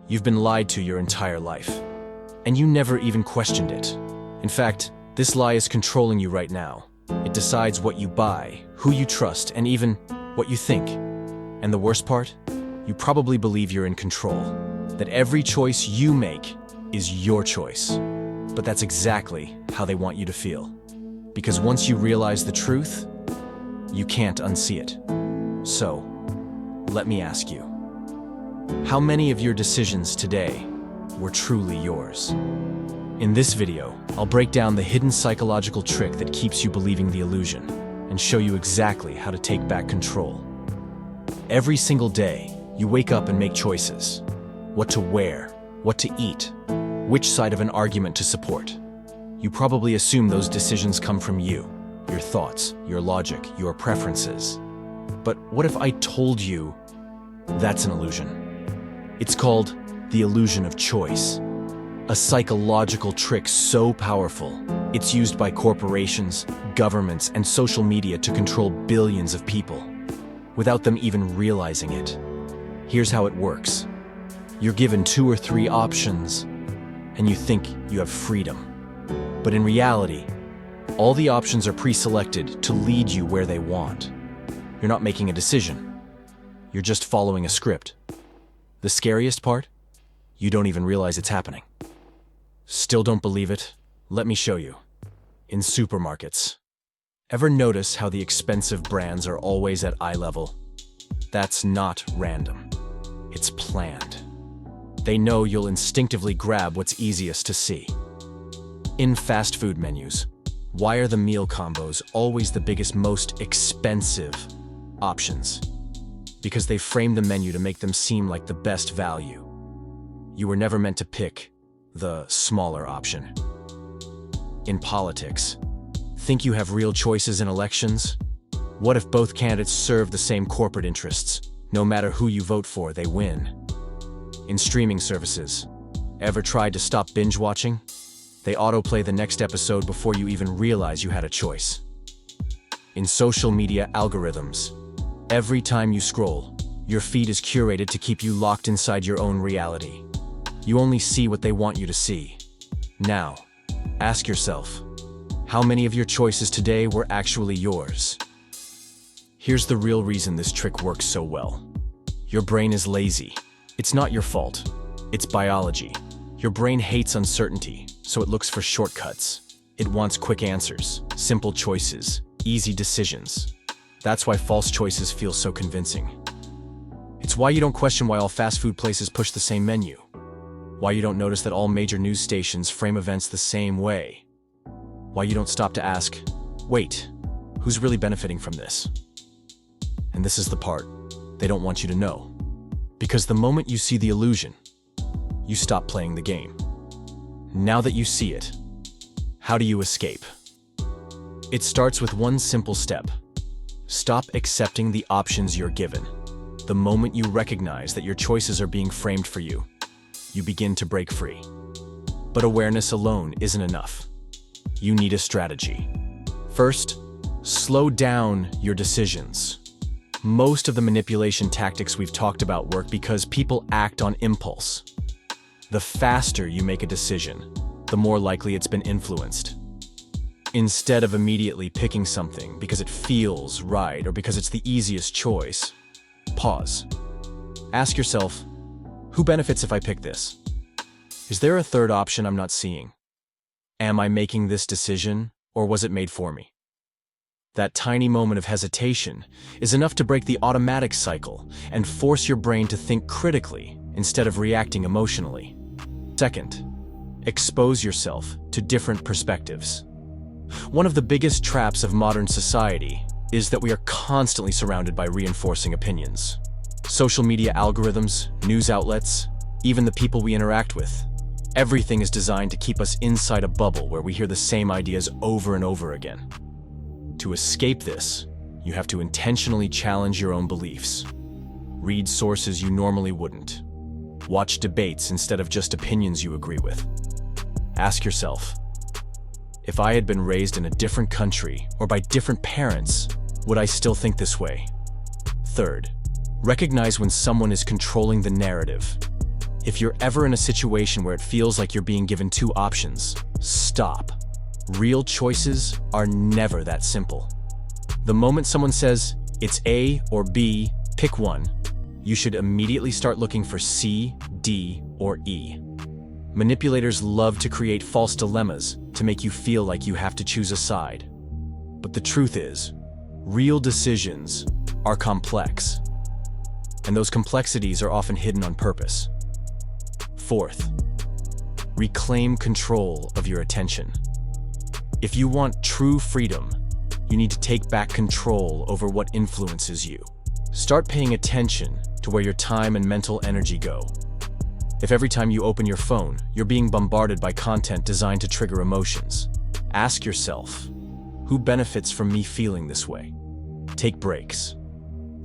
You've been lied to your entire life, and you never even questioned it. In fact, this lie is controlling you right now. It decides what you buy, who you trust, and even what you think. And the worst part? You probably believe you're in control, that every choice you make is your choice. But that's exactly how they want you to feel. Because once you realize the truth, you can't unsee it. So, let me ask you, how many of your decisions today were truly yours? In this video, I'll break down the hidden psychological trick that keeps you believing the illusion and show you exactly how to take back control. Every single day, you wake up and make choices. What to wear, what to eat, which side of an argument to support. You probably assume those decisions come from you, your thoughts, your logic, your preferences. But what if I told you that's an illusion? It's called the illusion of choice. A psychological trick so powerful, it's used by corporations, governments, and social media to control billions of people, without them even realizing it. Here's how it works. You're given 2 or 3 options, and you think you have freedom. But in reality, all the options are pre-selected to lead you where they want. You're not making a decision. You're just following a script. The scariest part? You don't even realize it's happening. Still don't believe it? Let me show you. In supermarkets. Ever notice how the expensive brands are always at eye level? That's not random. It's planned. They know you'll instinctively grab what's easiest to see. In fast food menus, why are the meal combos always the biggest, most expensive options? Because they frame the menu to make them seem like the best value. You were never meant to pick the smaller option. In politics, think you have real choices in elections? What if both candidates serve the same corporate interests? No matter who you vote for, they win. In streaming services, ever tried to stop binge watching? They autoplay the next episode before you even realize you had a choice. In social media algorithms, every time you scroll, your feed is curated to keep you locked inside your own reality. You only see what they want you to see. Now, ask yourself, how many of your choices today were actually yours? Here's the real reason this trick works so well. Your brain is lazy. It's not your fault. It's biology. Your brain hates uncertainty, so it looks for shortcuts. It wants quick answers, simple choices, easy decisions. That's why false choices feel so convincing. It's why you don't question why all fast food places push the same menu. Why you don't notice that all major news stations frame events the same way. Why you don't stop to ask, wait, who's really benefiting from this? And this is the part they don't want you to know. Because the moment you see the illusion, you stop playing the game. Now that you see it, how do you escape? It starts with one simple step. Stop accepting the options you're given. The moment you recognize that your choices are being framed for you, you begin to break free. But awareness alone isn't enough. You need a strategy. First, slow down your decisions. Most of the manipulation tactics we've talked about work because people act on impulse. The faster you make a decision, the more likely it's been influenced. Instead of immediately picking something because it feels right or because it's the easiest choice, pause. Ask yourself, who benefits if I pick this? Is there a third option I'm not seeing? Am I making this decision, or was it made for me? That tiny moment of hesitation is enough to break the automatic cycle and force your brain to think critically instead of reacting emotionally. Second, expose yourself to different perspectives. One of the biggest traps of modern society is that we are constantly surrounded by reinforcing opinions. Social media algorithms, news outlets, even the people we interact with. Everything is designed to keep us inside a bubble where we hear the same ideas over and over again. To escape this, you have to intentionally challenge your own beliefs. Read sources you normally wouldn't. Watch debates instead of just opinions you agree with. Ask yourself, if I had been raised in a different country or by different parents, would I still think this way? Third, recognize when someone is controlling the narrative. If you're ever in a situation where it feels like you're being given two options, stop. Real choices are never that simple. The moment someone says, it's A or B, pick one, you should immediately start looking for C, D, or E. Manipulators love to create false dilemmas to make you feel like you have to choose a side. But the truth is, real decisions are complex, and those complexities are often hidden on purpose. Fourth, reclaim control of your attention. If you want true freedom, you need to take back control over what influences you. Start paying attention to where your time and mental energy go. If every time you open your phone, you're being bombarded by content designed to trigger emotions, ask yourself, who benefits from me feeling this way? Take breaks.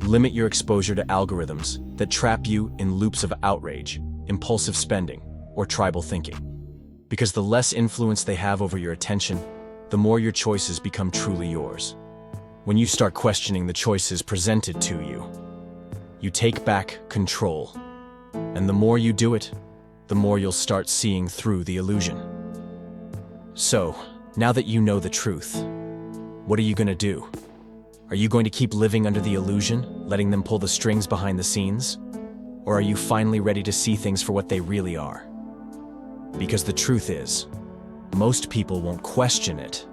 Limit your exposure to algorithms that trap you in loops of outrage, impulsive spending, or tribal thinking. Because the less influence they have over your attention, the more your choices become truly yours. When you start questioning the choices presented to you, you take back control. And the more you do it, the more you'll start seeing through the illusion. So, now that you know the truth, what are you going to do? Are you going to keep living under the illusion, letting them pull the strings behind the scenes? Or are you finally ready to see things for what they really are? Because the truth is, most people won't question it.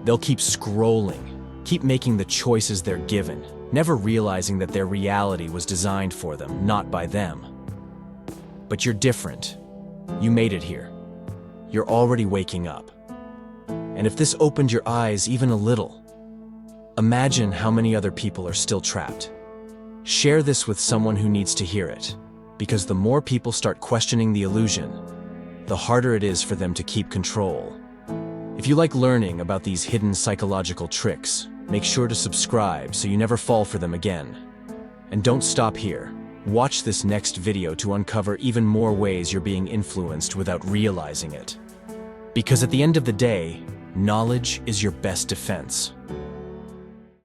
They'll keep scrolling, keep making the choices they're given, never realizing that their reality was designed for them, not by them. But you're different. You made it here. You're already waking up. And if this opened your eyes even a little, imagine how many other people are still trapped. Share this with someone who needs to hear it, because the more people start questioning the illusion, the harder it is for them to keep control. If you like learning about these hidden psychological tricks, make sure to subscribe so you never fall for them again. And don't stop here. Watch this next video to uncover even more ways you're being influenced without realizing it. Because at the end of the day, knowledge is your best defense.